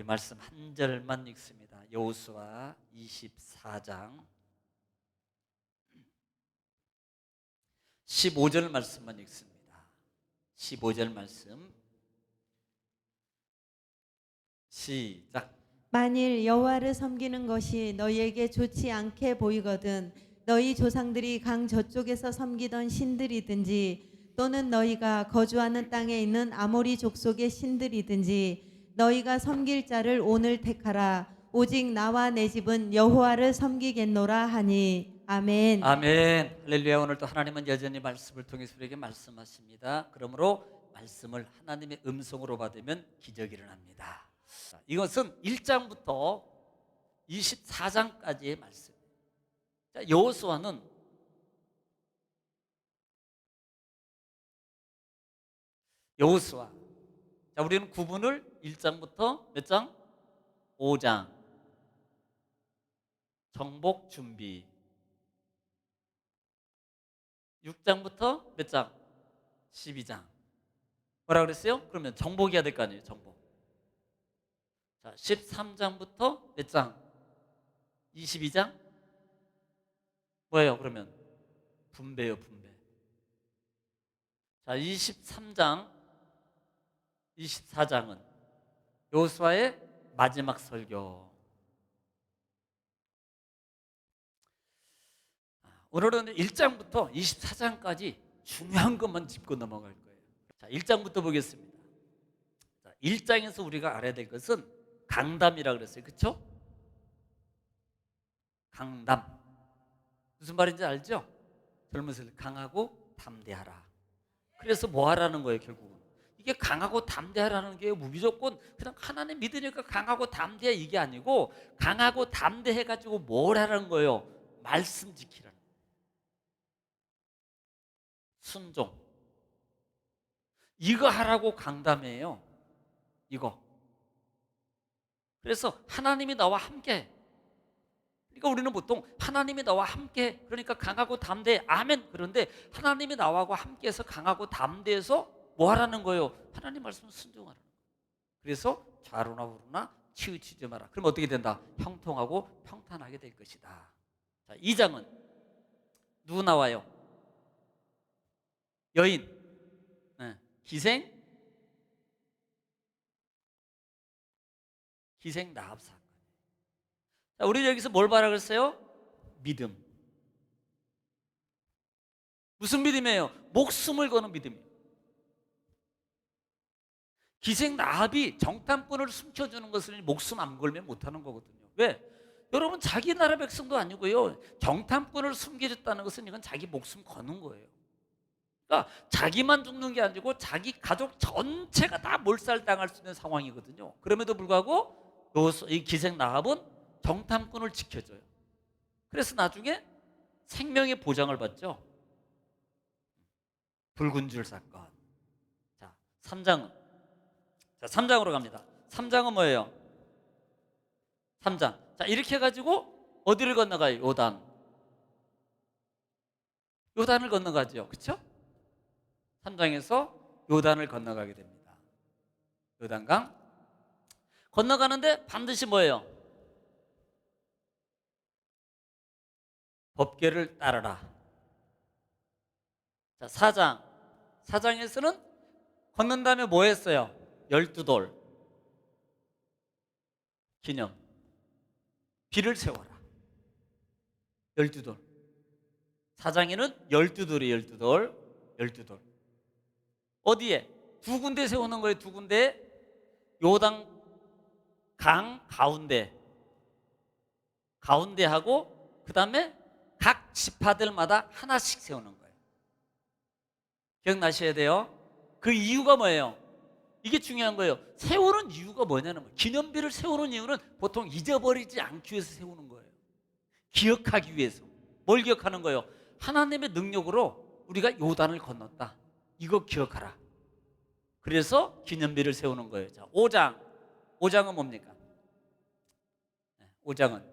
우리 말씀 한 절만 읽습니다. 여호수아 24장 15절 말씀만 읽습니다. 15절 말씀 시작. 만일 여호와를 섬기는 것이 너희에게 좋지 않게 보이거든 너희 조상들이 강 저쪽에서 섬기던 신들이든지 또는 너희가 거주하는 땅에 있는 아모리 족속의 신들이든지 너희가 섬길 자를 오늘 택하라. 오직 나와 내 집은 여호와를 섬기겠노라 하니. 아멘. 아멘. 할렐루야. 오늘 또 하나님은 여전히 말씀을 통해서 우리에게 말씀하십니다. 그러므로 말씀을 하나님의 음성으로 받으면 기적이 일어납니다. 이것은 1장부터 24장까지의 말씀. 여호수아는 여호수아. 자, 우리는 구분을 1장부터 몇 장? 5장. 정복 준비. 6장부터 몇 장? 12장. 뭐라 그랬어요? 그러면 정복해야 될 거 아니에요, 정복. 자, 13장부터 몇 장? 22장? 뭐예요, 그러면? 분배요, 분배. 자, 23장, 24장은 여호수아의 마지막 설교. 오늘은 1장부터 24장까지 중요한 것만 짚고 넘어갈 거예요. 자, 1장부터 보겠습니다. 자, 1장에서 우리가 알아야 될 것은 강담이라고 그랬어요. 그렇죠? 강담. 무슨 말인지 알죠? 젊은이들 강하고 담대하라. 그래서 뭐 하라는 거예요, 결국은? 이게 강하고 담대하라는 게 무조건 그냥 하나님 믿으니까 강하고 담대해 이게 아니고 강하고 담대해 가지고 뭘 하라는 거예요? 말씀 지키라는 거예요. 순종. 이거 하라고 강담해요. 이거. 그래서 하나님이 나와 함께. 그러니까 우리는 보통 하나님이 나와 함께, 그러니까 강하고 담대해. 아멘. 그런데 하나님이 나와 함께해서 강하고 담대해서 뭐 하라는 거예요? 하나님 말씀 순종하라는 거예요. 그래서 좌로나 우로나 치우치지 마라. 그럼 어떻게 된다? 형통하고 평탄하게 될 것이다. 자, 2장은 누구 나와요? 여인, 기생 나합 사건. 자, 우리 여기서 뭘 봐라 그랬어요? 믿음. 무슨 믿음이에요? 목숨을 거는 믿음이에요. 기생 나합이 정탐꾼을 숨겨주는 것을 목숨 안 걸면 못하는 거거든요. 왜? 여러분, 자기 나라 백성도 아니고요, 정탐꾼을 숨겨줬다는 것은 이건 자기 목숨 거는 거예요. 그러니까 자기만 죽는 게 아니고 자기 가족 전체가 다 몰살당할 수 있는 상황이거든요. 그럼에도 불구하고 이 기생 나합은 정탐꾼을 지켜줘요. 그래서 나중에 생명의 보장을 받죠. 붉은 줄 사건. 자, 3장은, 자, 3장으로 갑니다. 3장은 뭐예요? 3장. 자, 이렇게 해가지고 어디를 건너가요? 요단. 요단을 건너가죠. 그렇죠? 3장에서 요단을 건너가게 됩니다. 요단강. 건너가는데 반드시 뭐예요? 법궤를 따르라. 자, 4장. 4장에서는 건넌 다음에 뭐 했어요? 12돌. 기념. 비를 세워라. 12돌. 4장에는 12돌이 12돌. 12돌. 어디에? 두 군데 세우는 거예요. 두 군데. 요단 강 가운데. 가운데하고 그 다음에 각 지파들마다 하나씩 세우는 거예요. 기억나셔야 돼요. 그 이유가 뭐예요? 이게 중요한 거예요. 세우는 이유가 뭐냐는 거예요. 기념비를 세우는 이유는 보통 잊어버리지 않기 위해서 세우는 거예요. 기억하기 위해서. 뭘 기억하는 거예요? 하나님의 능력으로 우리가 요단을 건넜다. 이거 기억하라. 그래서 기념비를 세우는 거예요. 자, 5장. 5장은 뭡니까? 5장은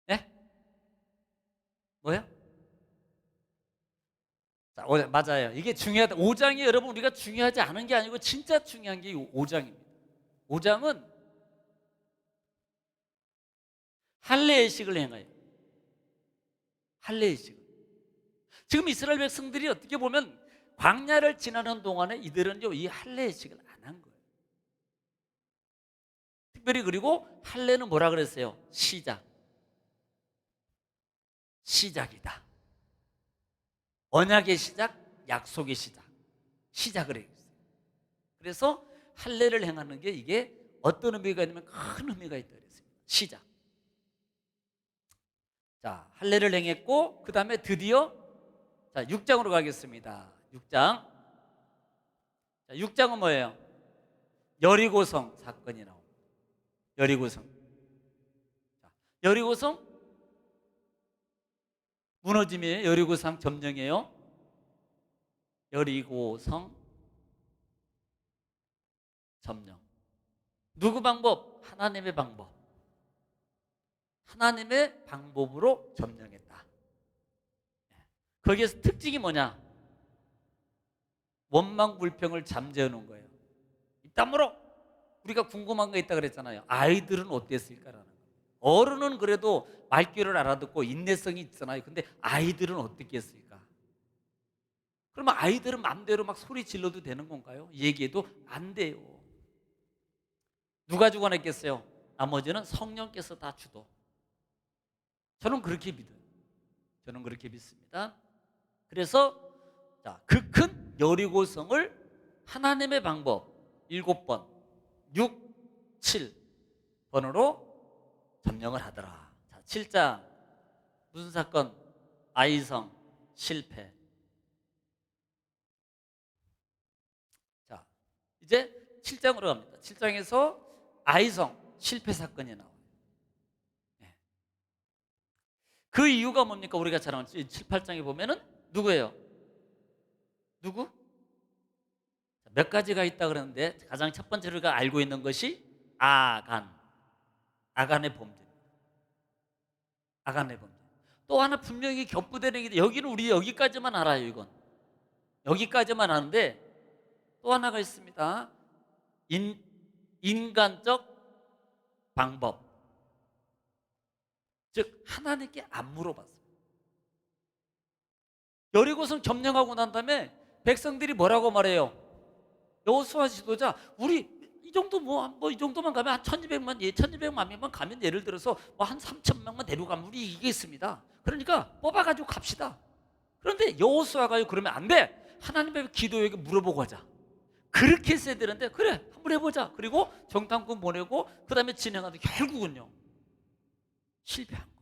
네? 뭐요? 자, 맞아요. 이게 중요하다. 5장이 여러분 우리가 중요하지 않은 게 아니고 진짜 중요한 게 5장입니다. 5장은 할례의식을 행해요. 할례의식을. 지금 이스라엘 백성들이 어떻게 보면 광야를 지나는 동안에 이들은요 이 할례의식을 안 한 거예요. 특별히 그리고 할례는 뭐라 그랬어요? 시작이다. 언약의 시작, 약속의 시작을 했어요. 그래서 할례를 행하는 게 이게 어떤 의미가 있냐면 큰 의미가 있다 그랬습니다. 시작. 자, 할례를 행했고 그 다음에 드디어 자 6장으로 가겠습니다. 6장. 자, 6장은 뭐예요? 여리고성 사건이 나옵니다. 여리고성. 자, 여리고성 무너짐이에요. 여리고성 점령이에요. 여리고성 점령. 누구 방법? 하나님의 방법. 하나님의 방법으로 점령했다. 거기에서 특징이 뭐냐? 원망 불평을 잠재워 놓은 거예요. 이따므로 우리가 궁금한 거 있다 그랬잖아요. 아이들은 어땠을까라는 거. 어른은 그래도 말귀를 알아듣고 인내성이 있잖아요. 근데 아이들은 어떻겠을까? 그러면 아이들은 마음대로 막 소리 질러도 되는 건가요? 얘기해도 안 돼요. 누가 주관했겠어요? 나머지는 성령께서 다 주도. 저는 그렇게 믿어요. 저는 그렇게 믿습니다. 그래서 그 큰 여리고성을 하나님의 방법 7번 6, 7번으로 점령을 하더라. 자, 7장 무슨 사건? 아이성 실패. 자, 이제 7장으로 갑니다. 7장에서 아이성 실패 사건이 나와요. 네. 그 이유가 뭡니까? 우리가 잘 아는 7, 8장에 보면은 누구예요? 누구? 몇 가지가 있다 그러는데 가장 첫 번째로 우리가 알고 있는 것이 아간의 범죄. 아간의 범죄. 또 하나 분명히 겹부대는 게 여기는 우리 여기까지만 알아요. 이건 여기까지만 아는데 또 하나가 있습니다. 인간적 방법. 즉 하나님께 안 물어봤어요. 여리고성 점령하고 난 다음에 백성들이 뭐라고 말해요? 여호수아 지도자, 우리 이 정도 뭐 이 정도만 가면 한 1,200만 명만 가면 예를 들어서 뭐 한 3,000명만 데려가면 우리 이기겠습니다. 그러니까 뽑아가지고 갑시다. 그런데 여호수아가요 그러면 안 돼. 하나님의 기도에게 물어보고 하자. 그렇게 했어야 되는데 그래 한번 해보자. 그리고 정탐꾼 보내고 그 다음에 진행하는데 결국은요 실패한 거예요.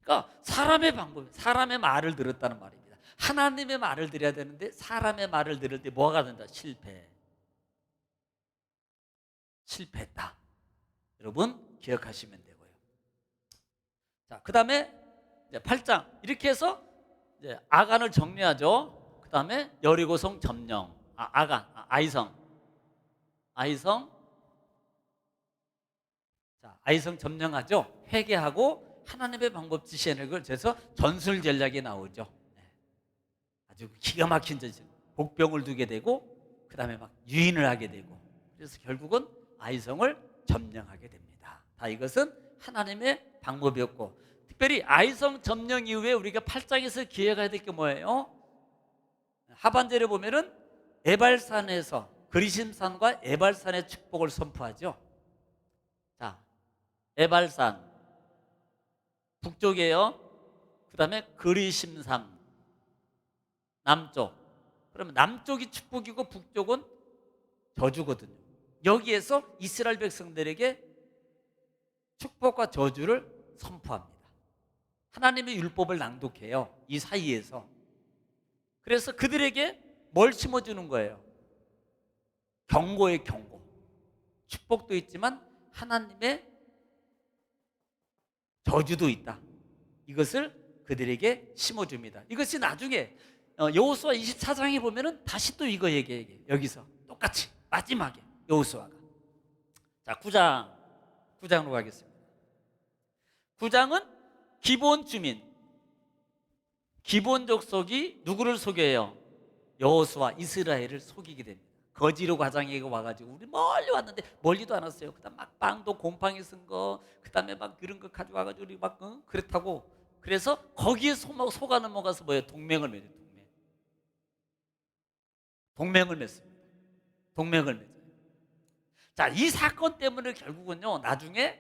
그러니까 사람의 방법, 사람의 말을 들었다는 말입니다. 하나님의 말을 들어야 되는데 사람의 말을 들을 때 뭐가 된다? 실패했다. 여러분 기억하시면 되고요. 자, 그 다음에 8장 이렇게 해서 이제 아간을 정리하죠. 그 다음에 여리고성 점령. 아이성. 자, 아이성 점령하죠. 회개하고 하나님의 방법 지시하는 걸 그래서 전술 전략이 나오죠. 아주 기가 막힌 전술. 복병을 두게 되고 그 다음에 막 유인을 하게 되고 그래서 결국은 아이성을 점령하게 됩니다. 다 이것은 하나님의 방법이었고 특별히 아이성 점령 이후에 우리가 8장에서 기억해야 될 게 뭐예요? 하반절에 보면은 에발산에서 그리심산과 에발산의 축복을 선포하죠. 자, 에발산 북쪽이에요. 그 다음에 그리심산 남쪽. 그러면 남쪽이 축복이고 북쪽은 저주거든요. 여기에서 이스라엘 백성들에게 축복과 저주를 선포합니다. 하나님의 율법을 낭독해요. 이 사이에서. 그래서 그들에게 뭘 심어주는 거예요? 경고의 경고. 축복도 있지만 하나님의 저주도 있다. 이것을 그들에게 심어줍니다. 이것이 나중에 여호수아 24장에 보면은 다시 또 이거 얘기해요. 여기서 똑같이 마지막에 여호수아가. 자, 9장으로 가겠습니다. 9장은 기브온 기본 족속이 누구를 속여요? 여호수아 이스라엘을 속이게 됩니다. 거지로 가장에게 와가지고 우리 멀리 왔는데 멀리도 안 왔어요. 그다음 막 빵도 곰팡이 쓴 거, 그다음에 막 그런 거 가져와가지고 우리 막 그렇다고. 그래서 거기에 속아 넘어가서 뭐예요? 동맹을 맺어요. 동맹을 맺습니다. 동맹을 맺어요. 자, 이 사건 때문에 결국은요 나중에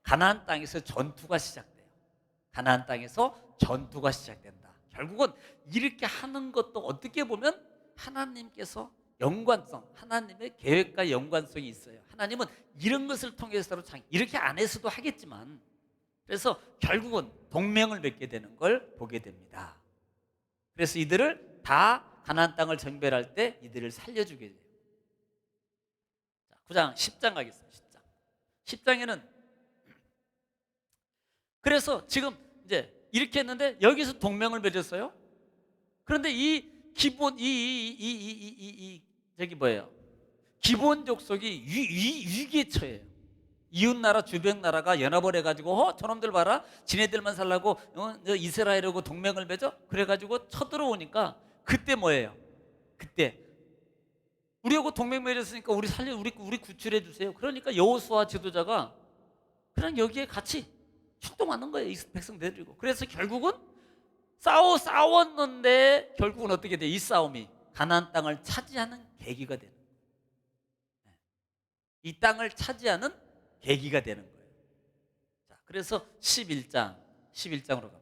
가나안 땅에서 전투가 시작돼요. 가나안 땅에서 전투가 시작된다. 결국은 이렇게 하는 것도 어떻게 보면 하나님께서 연관성, 하나님의 계획과 연관성이 있어요. 하나님은 이런 것을 통해서 이렇게 안 해서도 하겠지만, 그래서 결국은 동맹을 맺게 되는 걸 보게 됩니다. 그래서 이들을 다 가나안 땅을 정벌할 때 이들을 살려주게 돼요. 자, 9장 10장 가겠습니다. 10장에는 그래서 지금 이제 이렇게 했는데 여기서 동맹을 맺었어요. 그런데 이 기본 저기 뭐예요? 기본 족속이 위기에 처해요. 이웃 나라 주변 나라가 연합을 해가지고 저놈들 봐라, 지네들만 살라고 이스라엘하고 동맹을 맺어? 그래가지고 쳐들어오니까 그때 뭐예요? 그때 우리하고 동맹 맺었으니까 우리 구출해 주세요. 그러니까 여호수아 지도자가 그냥 여기에 같이 출동하는 거예요. 이 백성 데리고. 그래서 결국은 싸웠는데 결국은 어떻게 돼? 이 싸움이 가나안 땅을 차지하는 계기가 되는 거예요. 이 땅을 차지하는 계기가 되는 거예요. 자, 그래서 11장으로 갑니다.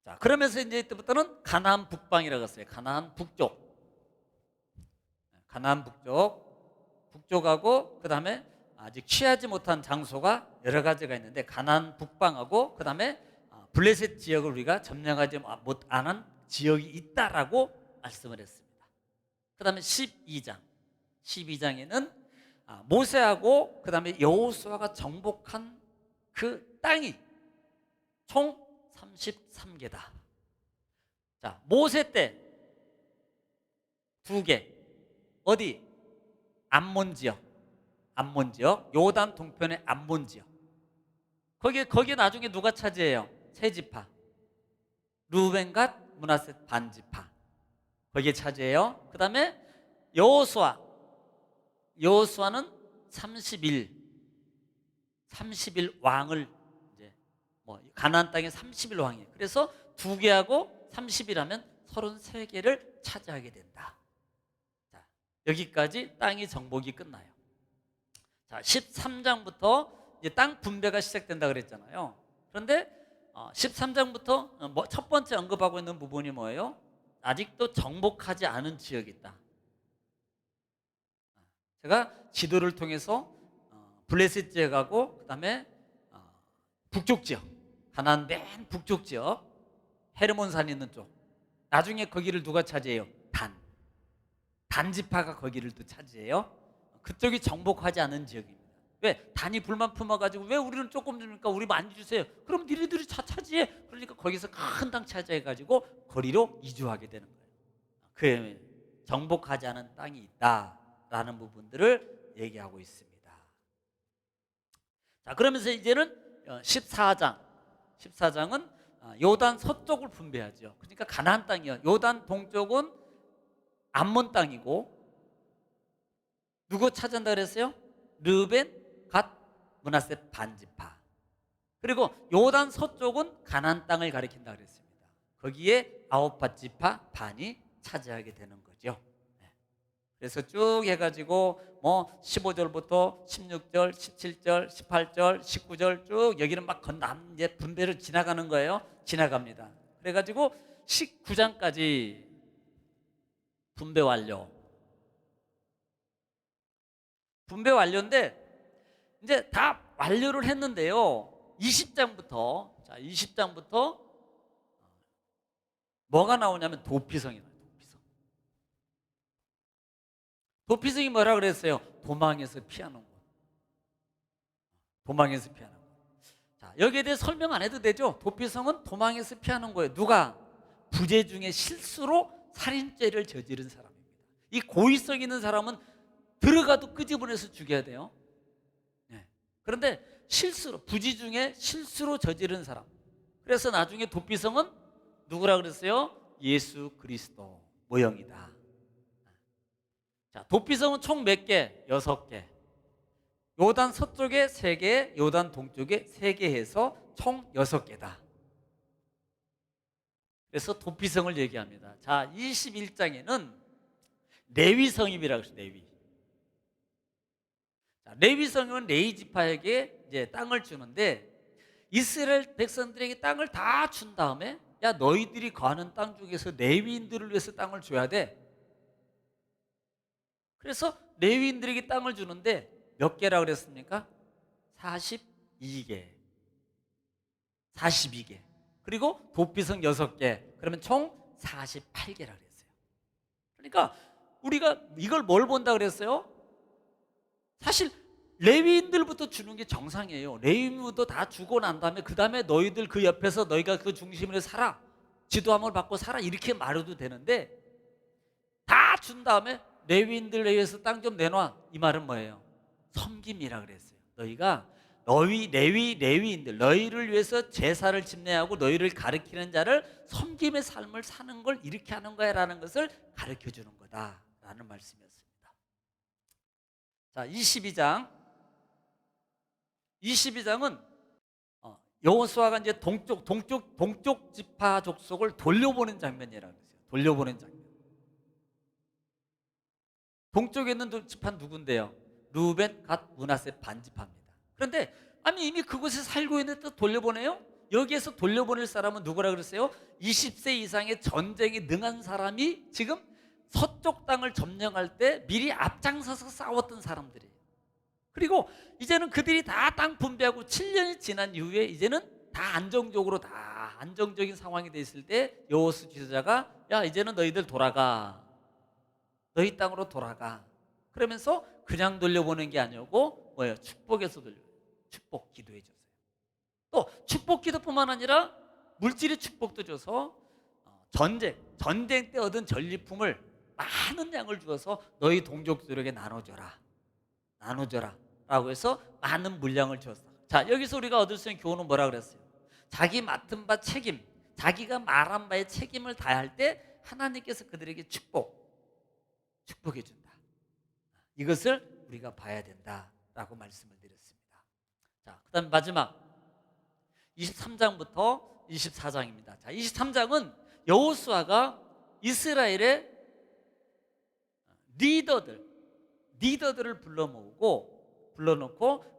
자, 그러면서 이제 이때부터는 가나안 북방이라고 했어요. 가나안 북쪽. 가나안 북쪽하고 그다음에 아직 취하지 못한 장소가 여러 가지가 있는데 가나안 북방하고 그다음에 블레셋 지역을 우리가 점령하지 못하는 지역이 있다라고 말씀을 했습니다. 그다음에 12장에는 모세하고 그다음에 여호수아가 정복한 그 땅이 총 33개다. 자, 모세 때 2개 어디? 암몬 지역, 요단 동편의 암몬 지역. 거기에 나중에 누가 차지해요? 세 지파. 루벤, 갓, 므낫세 반지파. 거기에 차지해요. 그다음에 여호수아는 30일 왕을 이제 가나안 땅에 30일 왕이에요. 그래서 2개하고 30일 하면 33개를 차지하게 된다. 자, 여기까지 땅이 정복이 끝나요. 자, 13장부터 이제 땅 분배가 시작된다 그랬잖아요. 그런데 13장부터 첫 번째 언급하고 있는 부분이 뭐예요? 아직도 정복하지 않은 지역이 있다. 제가 지도를 통해서 블레셋 지역하고 그다음에 북쪽 지역, 가나안 맨 북쪽 지역, 헤르몬산 있는 쪽. 나중에 거기를 누가 차지해요? 단지파가 거기를 또 차지해요. 그쪽이 정복하지 않은 지역입니다. 왜? 단이 불만 품어가지고 왜 우리는 조금 주니까 우리 많이 주세요. 그럼 니네들이 차지해. 그러니까 거기서 큰 땅 차지해가지고 거리로 이주하게 되는 거예요. 그 정복하지 않은 땅이 있다라는 부분들을 얘기하고 있습니다. 자, 그러면서 이제는 14장은 요단 서쪽을 분배하죠. 그러니까 가나안 땅이요. 요단 동쪽은 암몬 땅이고 누구 차지한다 그랬어요? 르벤, 갓, 므낫세 반지파. 그리고 요단 서쪽은 가나안 땅을 가리킨다 그랬습니다. 거기에 9지파 반이 차지하게 되는 거죠. 그래서 쭉 해가지고 15절부터 16절, 17절, 18절, 19절 쭉 여기는 막 이제 분배를 지나가는 거예요. 지나갑니다. 그래가지고 19장까지 분배 완료. 분배 완료인데 이제 다 완료를 했는데요. 20장부터 뭐가 나오냐면 도피성이 나와요. 도피성이 뭐라 그랬어요? 도망에서 피하는 곳. 도망에서 피하는 곳. 자, 여기에 대해 설명 안 해도 되죠? 도피성은 도망에서 피하는 거예요. 누가? 부재 중에 실수로 살인죄를 저지른 사람입니다. 이 고의성 있는 사람은 들어가도 끄집어내서 죽여야 돼요. 그런데 실수로, 부지 중에 실수로 저지른 사람. 그래서 나중에 도피성은 누구라 그랬어요? 예수 그리스도 모형이다. 자, 도피성은 총 몇 개? 6개. 요단 서쪽에 3개, 요단 동쪽에 3개 해서 총 6개다. 그래서 도피성을 얘기합니다. 자, 21장에는 레위성임이라고 했어요. 레위. 자, 레위성은 레위 지파에게 이제 땅을 주는데, 이스라엘 백성들에게 땅을 다 준 다음에, 야, 너희들이 거하는 땅 중에서 레위인들을 위해서 땅을 줘야 돼. 그래서 레위인들에게 땅을 주는데 몇 개라고 그랬습니까? 42개. 42개. 그리고 도피성 6개. 그러면 총 48개라고 그랬어요. 그러니까 우리가 이걸 뭘 본다 그랬어요? 사실 레위인들부터 주는 게 정상이에요. 레위인부터 다 주고 난 다음에 그 다음에 너희들 그 옆에서 너희가 그 중심으로 살아. 지도함을 받고 살아. 이렇게 말해도 되는데, 다 준 다음에 레위인들 위해서 땅 좀 내놔. 이 말은 뭐예요? 섬김이라 그랬어요. 너희가 레위인들 너희를 위해서 제사를 집례하고 너희를 가르치는 자를 섬김의 삶을 사는 걸 이렇게 하는 거야 라는 것을 가르쳐 주는 거다라는 말씀이었습니다. 자, 22장은 여호수아가 이제 동쪽 지파 족속을 돌려보낸 장면이라고 했어요. 돌려보낸 장면. 동쪽에 있는 지파는 누군데요? 루벤, 갓, 므낫세 반지파입니다. 그런데 아니 이미 그곳에 살고 있는데 또 돌려보내요? 여기에서 돌려보낼 사람은 누구라 그랬어요? 20세 이상의 전쟁에 능한 사람이 지금 서쪽 땅을 점령할 때 미리 앞장서서 싸웠던 사람들이에요. 그리고 이제는 그들이 다 땅 분배하고 7년이 지난 이후에 이제는 다 안정적인 상황이 돼 있을 때 여호수 지도자가, 야, 이제는 너희들 돌아가. 너희 땅으로 돌아가. 그러면서 그냥 돌려보낸 게 아니고 뭐예요? 축복해서 돌려요. 축복 기도해 줬어요. 또 축복 기도뿐만 아니라 물질의 축복도 줘서 전쟁 때 얻은 전리품을 많은 양을 주어서 너희 동족들에게 나눠줘라 라고 해서 많은 물량을 줬어. 자, 여기서 우리가 얻을 수 있는 교훈은 뭐라 그랬어요? 자기 맡은 바 책임, 자기가 말한 바의 책임을 다할 때 하나님께서 그들에게 축복해 준다. 이것을 우리가 봐야 된다라고 말씀을 드렸습니다. 자, 그다음 마지막 23장부터 24장입니다. 자, 23장은 여호수아가 이스라엘의 리더들을 불러놓고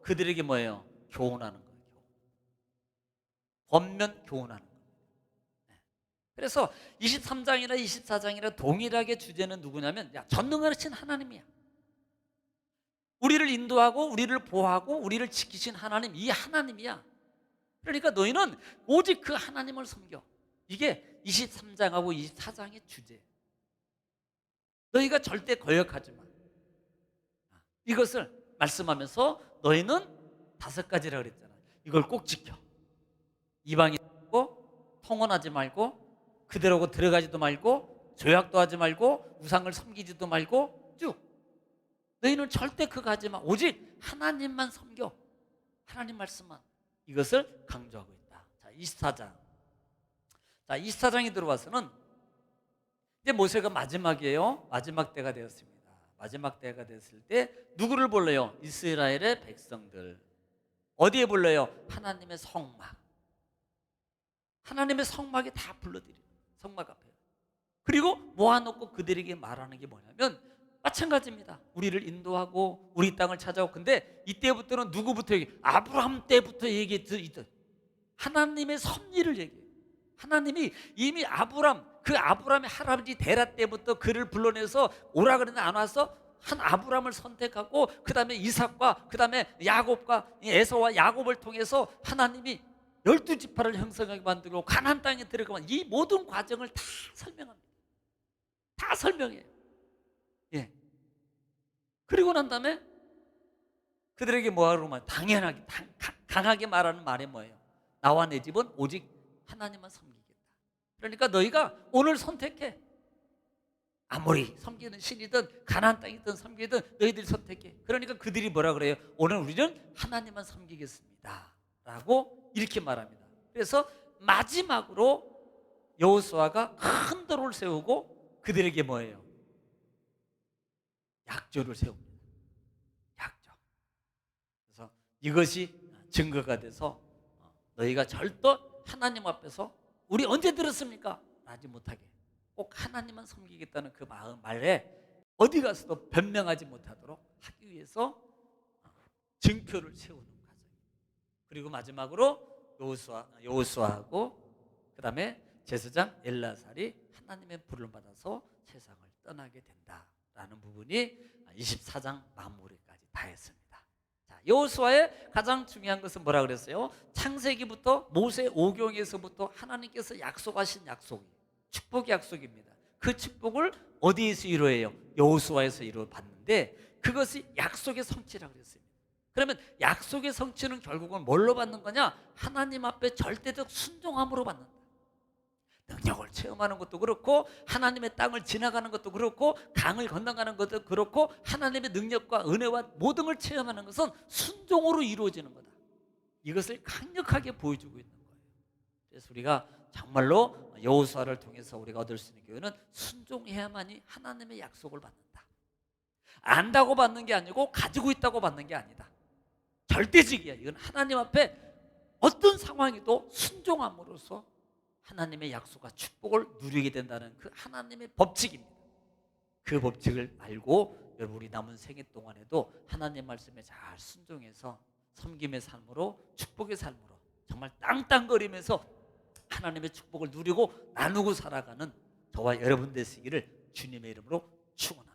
그들에게 뭐예요? 교훈하는 거예요. 권면 교훈하는 거예요. 그래서 23장이나 24장이나 동일하게 주제는 누구냐면, 야, 전능하신 하나님이야. 우리를 인도하고 우리를 보호하고 우리를 지키신 하나님, 이 하나님이야. 그러니까 너희는 오직 그 하나님을 섬겨. 이게 23장하고 24장의 주제. 너희가 절대 거역하지 마. 이것을 말씀하면서 너희는 5가지라 그랬잖아. 이걸 꼭 지켜. 이방인 말고, 통혼하지 말고, 그대로고 들어가지도 말고, 조약도 하지 말고, 우상을 섬기지도 말고, 쭉. 너희는 절대 그거 하지 마. 오직 하나님만 섬겨. 하나님 말씀만. 이것을 강조하고 있다. 자, 24장. 자, 24장에 들어와서는 이제 모세가 마지막이에요. 마지막 때가 되었습니다. 마지막 때가 됐을 때 누구를 불러요? 이스라엘의 백성들. 어디에 불러요? 하나님의 성막. 하나님의 성막에 다 불러드려요. 성막 앞에. 그리고 모아놓고 그들에게 말하는 게 뭐냐면, 마찬가지입니다. 우리를 인도하고 우리 땅을 찾아오고. 근데 이때부터는 누구부터 얘기해? 아브라함 때부터 얘기했던 하나님의 섭리를 얘기해요. 하나님이 이미 아브라함의 할아버지 데라 때부터 그를 불러내서 오라 그랬는데 안 와서 한 아브라함을 선택하고, 그 다음에 이삭과 그 다음에 야곱과 에서와 야곱을 통해서 하나님이 12지파를 형성하게 만들고 가나안 땅에 들어가면 이 모든 과정을 다 설명합니다. 다 설명해요. 예. 그리고 난 다음에 그들에게 뭐하러 말? 당연하게 강하게 말하는 말이 뭐예요? 나와 내 집은 오직 하나님만 섬기겠다. 그러니까 너희가 오늘 선택해. 아무리 섬기는 신이든 가나안 땅이든 섬기든 너희들이 선택해. 그러니까 그들이 뭐라 그래요? 오늘 우리는 하나님만 섬기겠습니다. 된다라고 이렇게 말합니다. 그래서 마지막으로 여호수아가 큰 돌을 세우고 그들에게 뭐예요? 약조를 세웁니다. 약조. 그래서 이것이 증거가 돼서 너희가 절대 하나님 앞에서 우리 언제 들었습니까? 하지 못하게 꼭 하나님만 섬기겠다는 그 말에 어디 가서도 변명하지 못하도록 하기 위해서 증표를 세우는 과정이에요. 그리고 마지막으로 여호수아하고 그다음에 제사장 엘라살이 하나님의 불을 받아서 세상을 떠나게 된다라는 부분이 24장 마무리까지 다 했습니다. 자, 여호수아의 가장 중요한 것은 뭐라 그랬어요? 창세기부터 모세 오경에서부터 하나님께서 약속하신 약속이 축복의 약속입니다. 그 축복을 어디에서 이루어요? 여호수아에서 이루어봤는데 그것이 약속의 성취라고 그랬습니다. 그러면 약속의 성취는 결국은 뭘로 받는 거냐? 하나님 앞에 절대적 순종함으로 받는다. 능력을 체험하는 것도 그렇고 하나님의 땅을 지나가는 것도 그렇고 강을 건너가는 것도 그렇고 하나님의 능력과 은혜와 모든 걸 체험하는 것은 순종으로 이루어지는 거다. 이것을 강력하게 보여주고 있는 거예요. 그래서 우리가 정말로 여호수아를 통해서 우리가 얻을 수 있는 교훈은 순종해야만이 하나님의 약속을 받는다. 안다고 받는 게 아니고 가지고 있다고 받는 게 아니다. 절대적이야. 이건 하나님 앞에 어떤 상황에도 순종함으로써 하나님의 약속과 축복을 누리게 된다는 그 하나님의 법칙입니다. 그 법칙을 알고 여러분 우리 남은 생애 동안에도 하나님 말씀에 잘 순종해서 섬김의 삶으로 축복의 삶으로 정말 땅땅거리면서 하나님의 축복을 누리고 나누고 살아가는 저와 여러분 되시기를 주님의 이름으로 축원합니다.